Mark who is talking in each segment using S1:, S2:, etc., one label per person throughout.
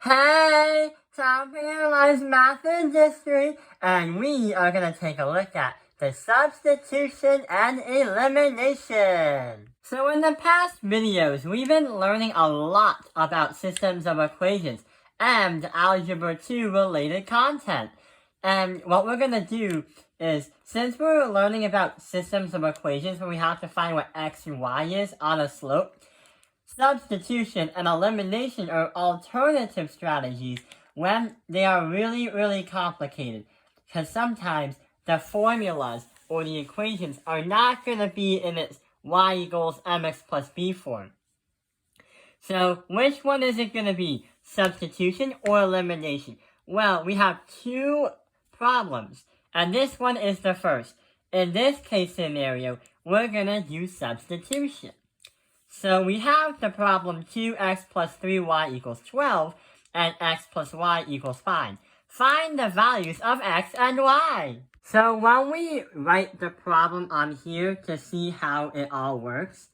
S1: Hey, Top Analyze Math and History, and we are going to take a look at the substitution and elimination. So in the past videos, we've been learning a lot about systems of equations and Algebra 2 related content. And what we're going to do is, since we're learning about systems of equations where we have to find what x and y is on a slope, substitution and elimination are alternative strategies when they are really complicated, because sometimes the formulas or the equations are not going to be in its y equals mx plus b form. So which one is it going to be, substitution or elimination? Well, we have two problems, and this one is the first. In this case scenario, we're going to do substitution. So we have the problem 2x plus 3y equals 12 and x plus y equals 5. Find the values of x and y. So when we write the problem on here to see how it all works,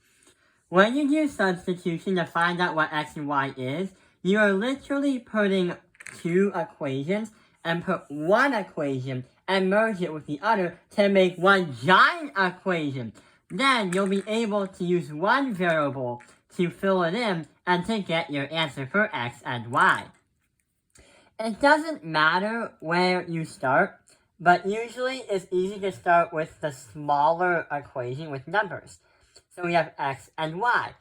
S1: when you do substitution to find out what x and y is, you are literally putting two equations and put one equation and merge it with the other to make one giant equation. Then you'll be able to use one variable to fill it in and to get your answer for x and y. It doesn't matter where you start, but usually it's easy to start with the smaller equation with numbers. So we have x and y.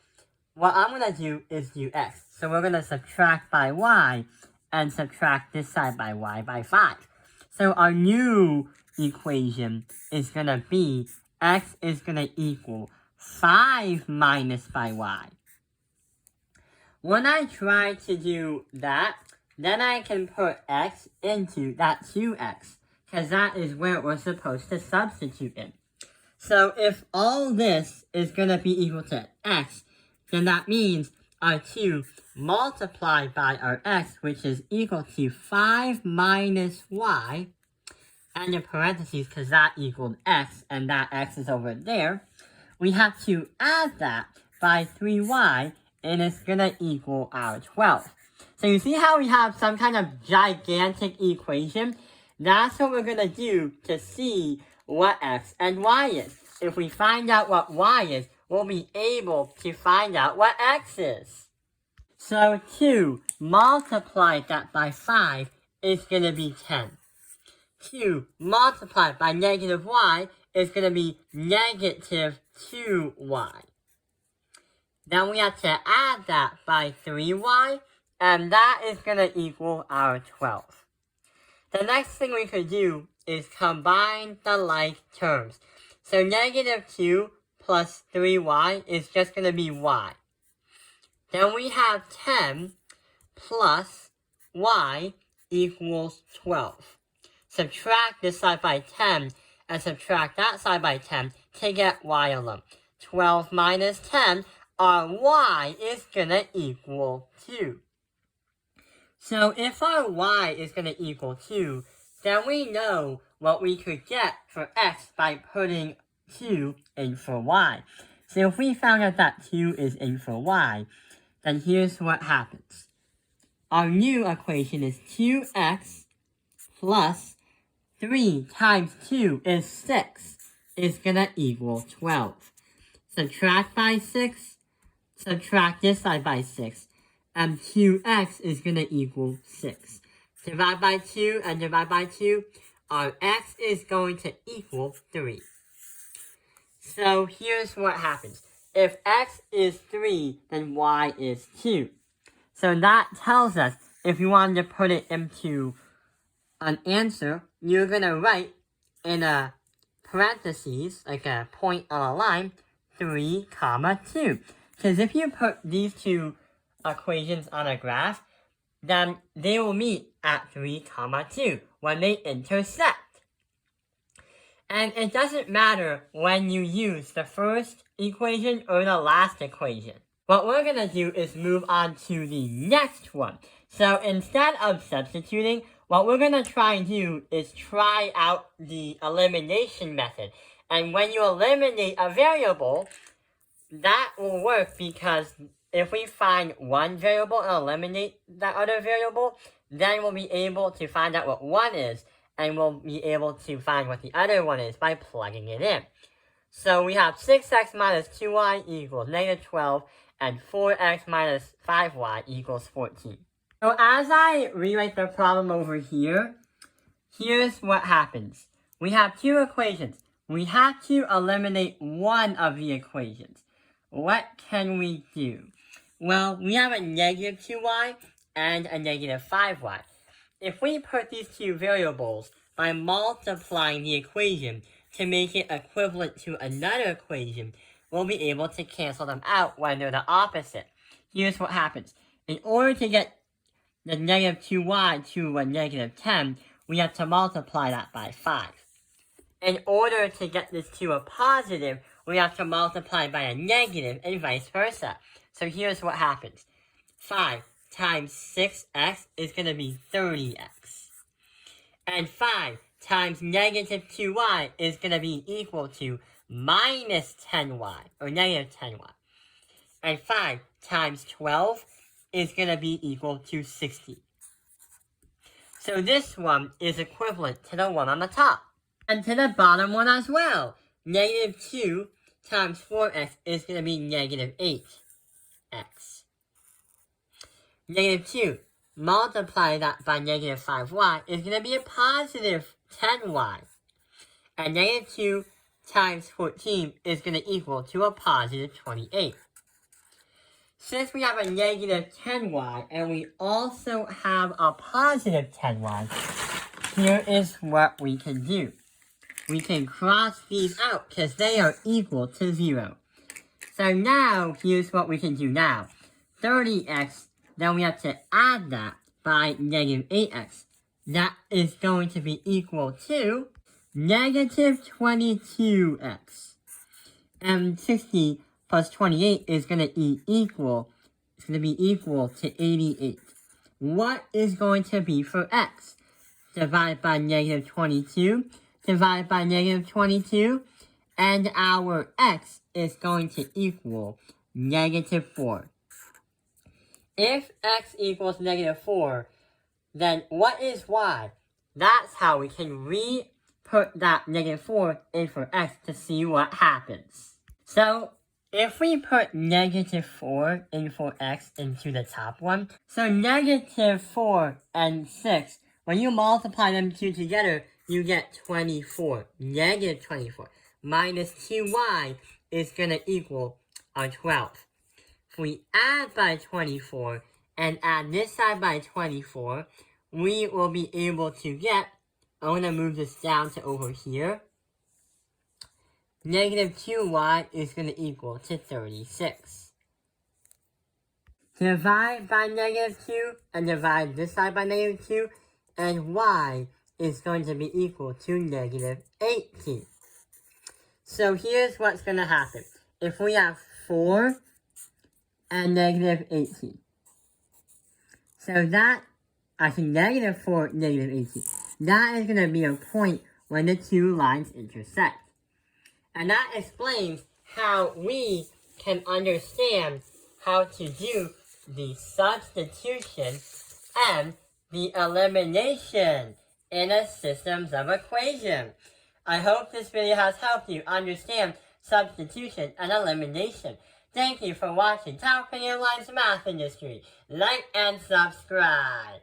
S1: What I'm going to do is do x. So we're going to subtract by y and subtract this side by y by 5. So our new equation is going to be x is going to equal 5 minus by y. When I try to do that, then I can put x into that 2x, because that is where we're supposed to substitute in. So if all this is going to be equal to x, then that means our 2 multiplied by our x, which is equal to 5 minus y, and in parentheses, because that equaled x, and that x is over there, we have to add that by 3y, and it's going to equal our 12. So you see how we have some kind of gigantic equation? That's what we're going to do to see what x and y is. If we find out what y is, we'll be able to find out what x is. So 2 multiplied that by 5 is going to be 10. 2 multiplied by negative y is going to be negative 2y. Then we have to add that by 3y, and that is going to equal our 12. The next thing we could do is combine the like terms. So negative 2 plus 3y is just going to be y. Then we have 10 plus y equals 12. Subtract this side by 10 and subtract that side by 10 to get y alone. 12 minus 10, our y is going to equal 2. So if our y is going to equal 2, then we know what we could get for x by putting 2 in for y. So if we found out that 2 is in for y, then here's what happens. Our new equation is 2x plus 3 times 2 is 6, is going to equal 12. Subtract by 6, subtract this side by 6, and 2x is going to equal 6. Divide by 2 and divide by 2, our x is going to equal 3. So here's what happens. If x is 3, then y is 2. So that tells us if you wanted to put it into an answer, you're going to write in a parentheses, like a point on a line, 3, 2. Because if you put these two equations on a graph, then they will meet at 3, 2 when they intersect. And it doesn't matter when you use the first equation or the last equation. What we're going to do is move on to the next one. So instead of substituting, what we're going to try and do is try out the elimination method. And when you eliminate a variable, that will work because if we find one variable and eliminate that other variable, then we'll be able to find out what one is, and we'll be able to find what the other one is by plugging it in. So we have 6x minus 2y equals negative 12, and 4x minus 5y equals 14. So as I rewrite the problem over here, here's what happens. We have two equations. We have to eliminate one of the equations. What can we do? Well, we have a negative 2y and a negative 5y. If we put these two variables by multiplying the equation to make it equivalent to another equation, we'll be able to cancel them out when they're the opposite. Here's what happens. In order to get the negative 2y to a negative 10, we have to multiply that by 5. In order to get this to a positive, we have to multiply by a negative and vice versa. So here's what happens. 5 times 6x is going to be 30x. And 5 times negative 2y is going to be equal to minus 10y, or negative 10y. And 5 times 12 is going to be equal to 60. So this one is equivalent to the one on the top. And to the bottom one as well. Negative 2 times 4x is going to be negative 8x. Negative 2, multiply that by negative 5y is going to be a positive 10y. And negative 2 times 14 is going to equal to a positive 28. Since we have a negative 10y and we also have a positive 10y, here is what we can do. We can cross these out because they are equal to 0. So now, here's what we can do now. 30x, then we have to add that by negative 8x. That is going to be equal to negative 22x. And 60 plus 28 is going to be equal to 88. What is going to be for x? Divided by negative 22, divided by negative 22, and our x is going to equal negative 4. If x equals negative 4, then what is y? That's how we can re-put that negative 4 in for x to see what happens. So, if we put negative 4 in for x into the top one, so negative 4 and 6, when you multiply them two together, you get 24, negative 24, minus 2y is going to equal 12. If we add by 24 and add this side by 24, we will be able to get, I'm going to move this down to over here, negative 2y is going to equal to 36. Divide by negative 2 and divide this side by negative 2, and y is going to be equal to negative 18. So here's what's going to happen. If we have 4 and negative 18. So that, I think negative 4, negative 18. That is going to be a point when the two lines intersect. And that explains how we can understand how to do the substitution and the elimination in a systems of equation. I hope this video has helped you understand substitution and elimination. Thank you for watching Top Opinion Live's Math Industry. Like and subscribe.